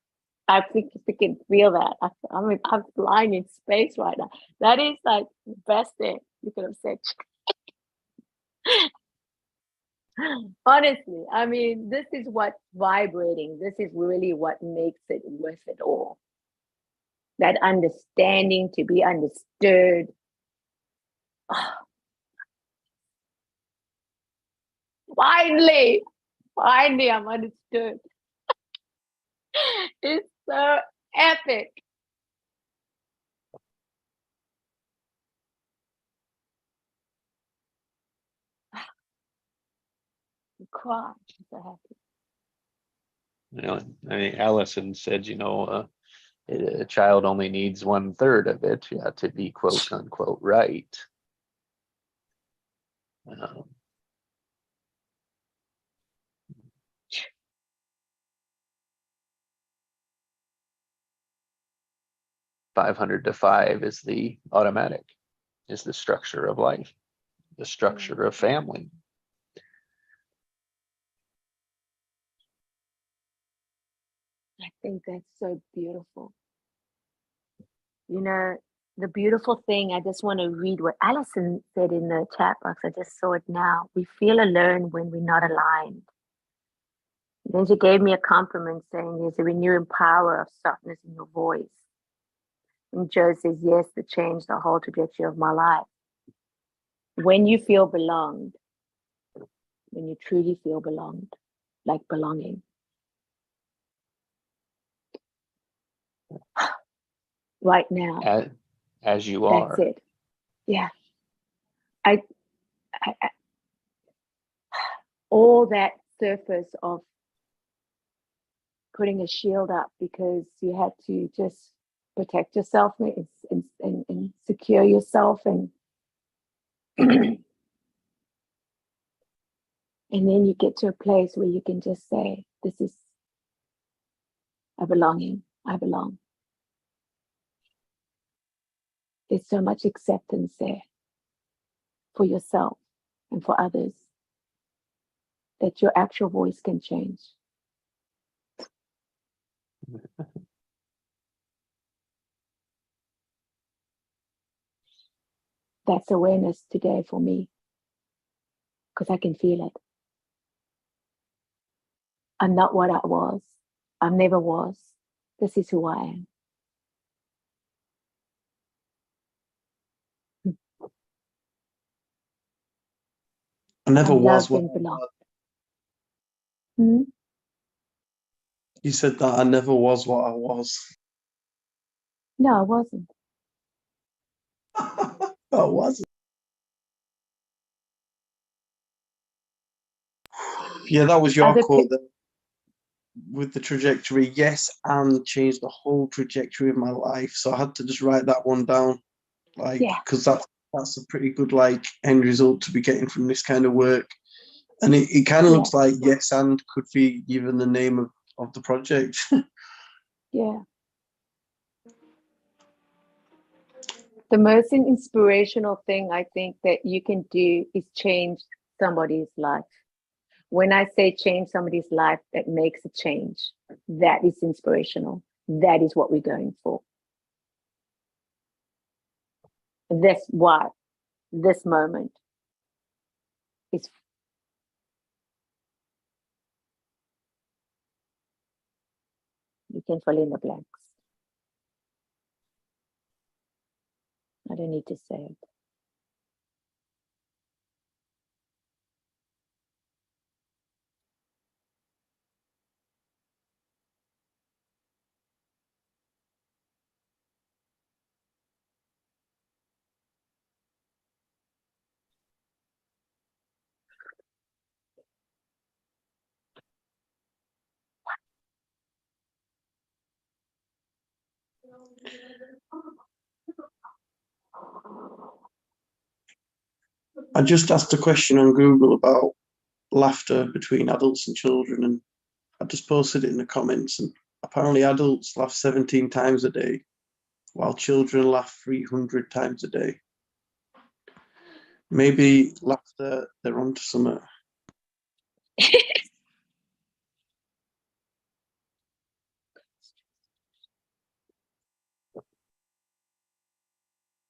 I think you can feel that. I'm flying in space right now. That is like the best thing you could have said. Honestly, I mean, this is what's vibrating. This is really what makes it worth it all. That understanding, to be understood. Finally, I'm understood. It's so epic. cry. I'm so happy. You know, I mean, Allison said, a child only needs 1/3 of it, to be quote unquote right. Um, 500 to 5 is the automatic, is the structure of life, the structure of family. I think that's so beautiful. You know, the beautiful thing, I just want to read what Alison said in the chat box. I just saw it now. We feel alone when we're not aligned. Then she gave me a compliment saying there's a renewing power of softness in your voice. And Joe says, yes, to change the whole trajectory of my life. When you feel belonged, when you truly feel belonged, like belonging. Right now, As you that's are. it. Yeah. I all that surface of putting a shield up because you had to just protect yourself and secure yourself and and then you get to a place where you can just say, this is a belonging. I belong. There's so much acceptance there for yourself and for others that your actual voice can change. That's awareness today for me because I can feel it. I'm not what I was. I never was. This is who I am. I never I'm was loved what and I belong. was. Hmm? You said that I never was what I was. No, I wasn't. I wasn't. Yeah, that was your Other quote people, there. With the trajectory, yes, and change the whole trajectory of my life. So I had to just write that one down, like, yeah, because that's a pretty good end result to be getting from this kind of work. And it kind of yeah, looks like yes and could be even the name of the project. yeah. The most inspirational thing I think that you can do is change somebody's life. When I say change somebody's life that makes a change, that is inspirational. That is what we're going for. That's why this moment is. You can fill in the blanks. I don't need to say it. I just asked a question on Google about laughter between adults and children, and I just posted it in the comments. And apparently, adults laugh 17 times a day, while children laugh 300 times a day. Maybe laughter, they're onto something.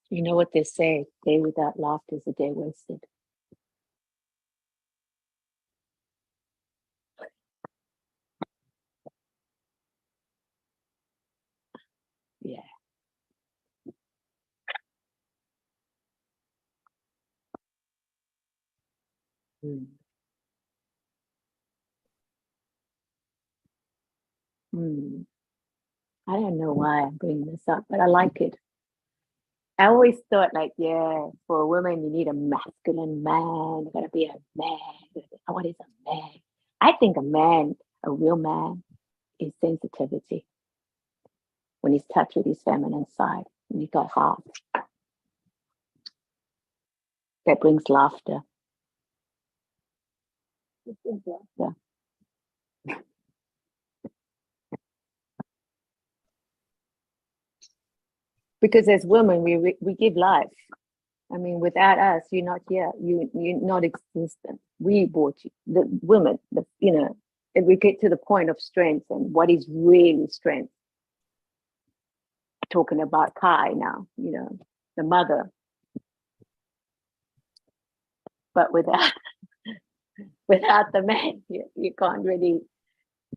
You know what they say, day without laughter is a day wasted. Yeah. Mm. Mm. I don't know why I'm bringing this up, but I like it. I always thought like, yeah, for a woman, you need a masculine man. You gotta be a man. What is a man? I think a man, a real man, is sensitivity. When he's touched with his feminine side, when you got heart, that brings laughter. Yeah. Because as women, we give life. I mean, without us, you're not here. You're not existent. We brought you, the women. If we get to the point of strength and what is really strength. Talking about Kai now, the mother. But without the man, you can't really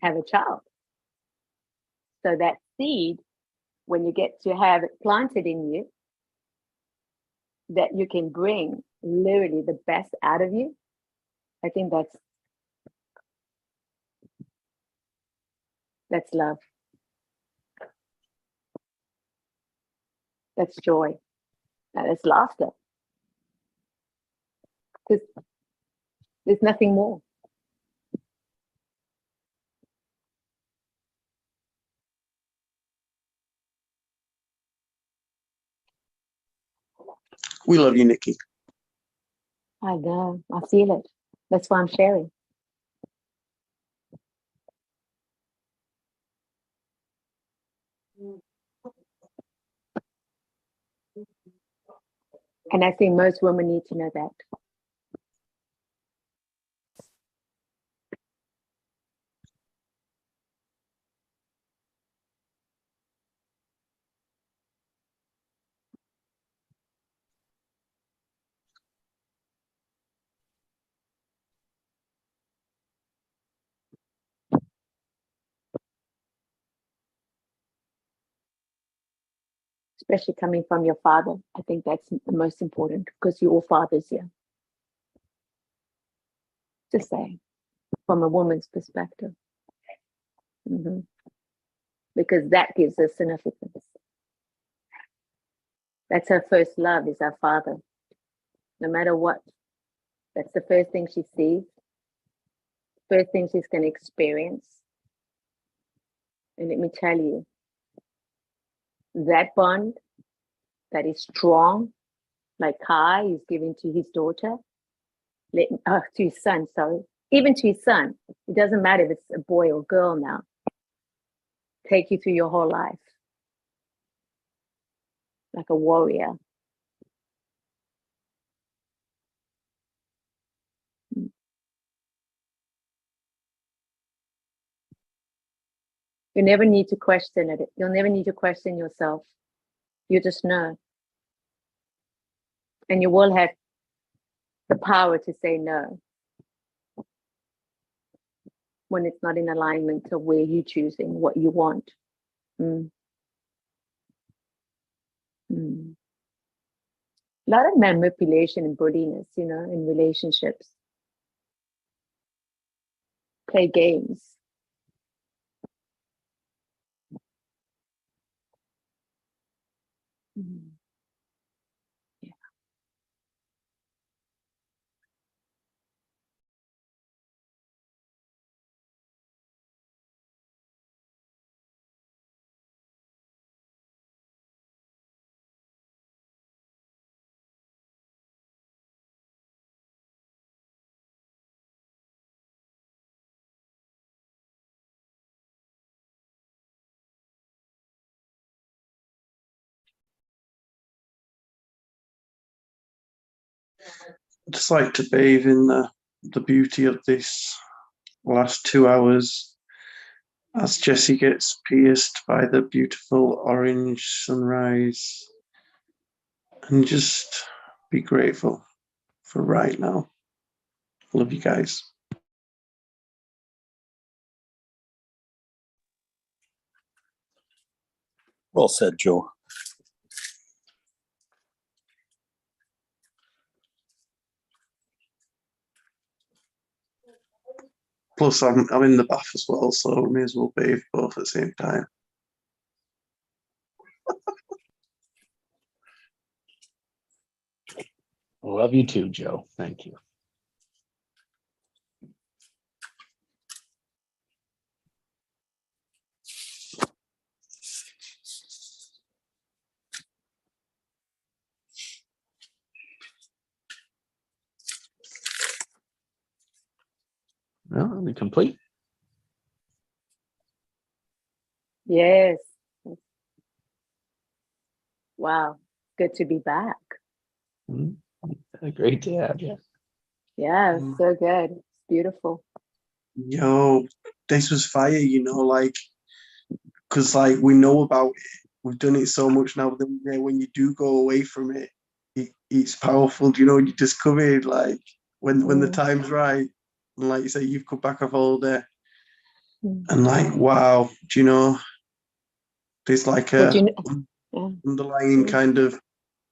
have a child. So that seed, when you get to have it planted in you, that you can bring literally the best out of you, I think that's love. That's joy. That's laughter. Because there's nothing more. We love you, Nikki. I know. I feel it. That's why I'm sharing. And I think most women need to know that. Especially coming from your father. I think that's the most important because you're all fathers here. Just saying, from a woman's perspective. Mm-hmm. Because that gives her significance. That's her first love, is her father. No matter what, that's the first thing she sees, first thing she's going to experience. And let me tell you, that bond that is strong, like Kai is giving to his daughter, to his son, sorry, even to his son, it doesn't matter if it's a boy or girl now, take you through your whole life, like a warrior. You never need to question it. You'll never need to question yourself. You just know. And you will have the power to say no when it's not in alignment to where you're choosing what you want. A lot of manipulation and broodiness, in relationships. Play games. Yeah. I just like to bathe in the beauty of this last 2 hours as Jessie gets pierced by the beautiful orange sunrise, and just be grateful for right now. Love you guys. Well said, Joe. Plus, I'm in the bath as well, so I may as well bathe both at the same time. Love you too, Joe. Thank you. Well, are we complete? Yes. Wow. Good to be back. Mhm. Great to have you. Yeah, Mm. so good. It's beautiful. Yo, this was fire, you know, like, because like we know about it, we've done it so much now. But then when you do go away from it, it's powerful. You know, you discover like when the Mm. time's right, and like you say, you've come back off holiday, Mm. and like, wow, do you know, there's like What do a you know? Yeah. underlying Mm. kind of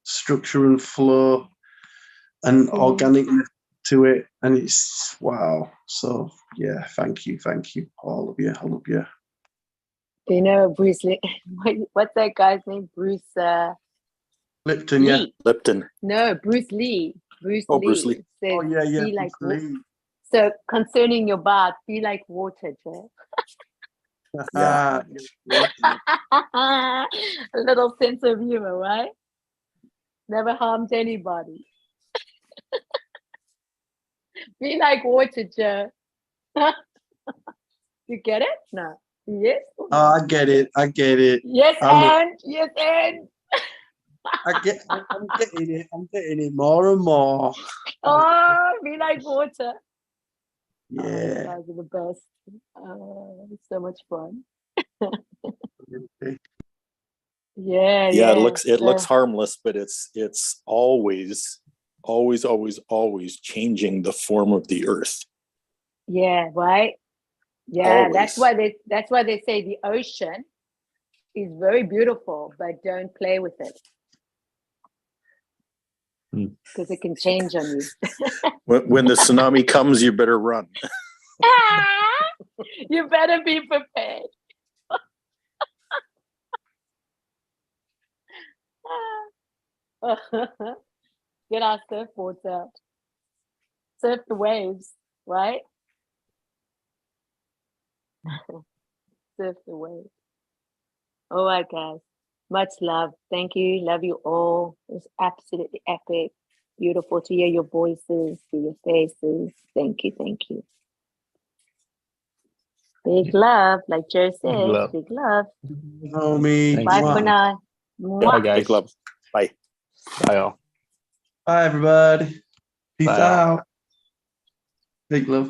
structure and flow and Mm. organicness to it, and it's wow. So yeah, thank you, all of you, all of you. Do you know Bruce Lee? What's that guy's name? Bruce Lipton, yeah. Lee. Lipton. No, Bruce Lee. Bruce Oh, Lee Bruce Lee. says, Oh yeah, be like Bruce Lee. so concerning your bath, be like water, Joe. Yeah. A little sense of humor, right? Never harmed anybody. Be like water, Joe. You get it? No. Yes. or no? Oh, I get it. Yes, I and yes, and I'm getting it more and more. oh, be like water. Oh, you Yeah. guys are the best. It's so much fun. Yeah, Yeah, yeah. it looks So, harmless, but it's always changing the form of the earth. yeah, right. Yeah, that's Always. why they say the ocean is very beautiful, but don't play with it Hmm. because it can change on you. When the tsunami comes, you better run. You better be prepared. Get our surfboards out. Surf the waves, right? Surf the waves. All right, guys. Much love. Thank you. Love you all. It was absolutely epic. Beautiful to hear your voices, see your faces. Thank you. Thank you. Big love. Like Joe says, love. big love. Homie. Thanks. Bye for Mwah. now. Bye, Mwah. guys. Big love. Bye. Bye, all. Bye, everybody. Peace Bye, all. out. Big love.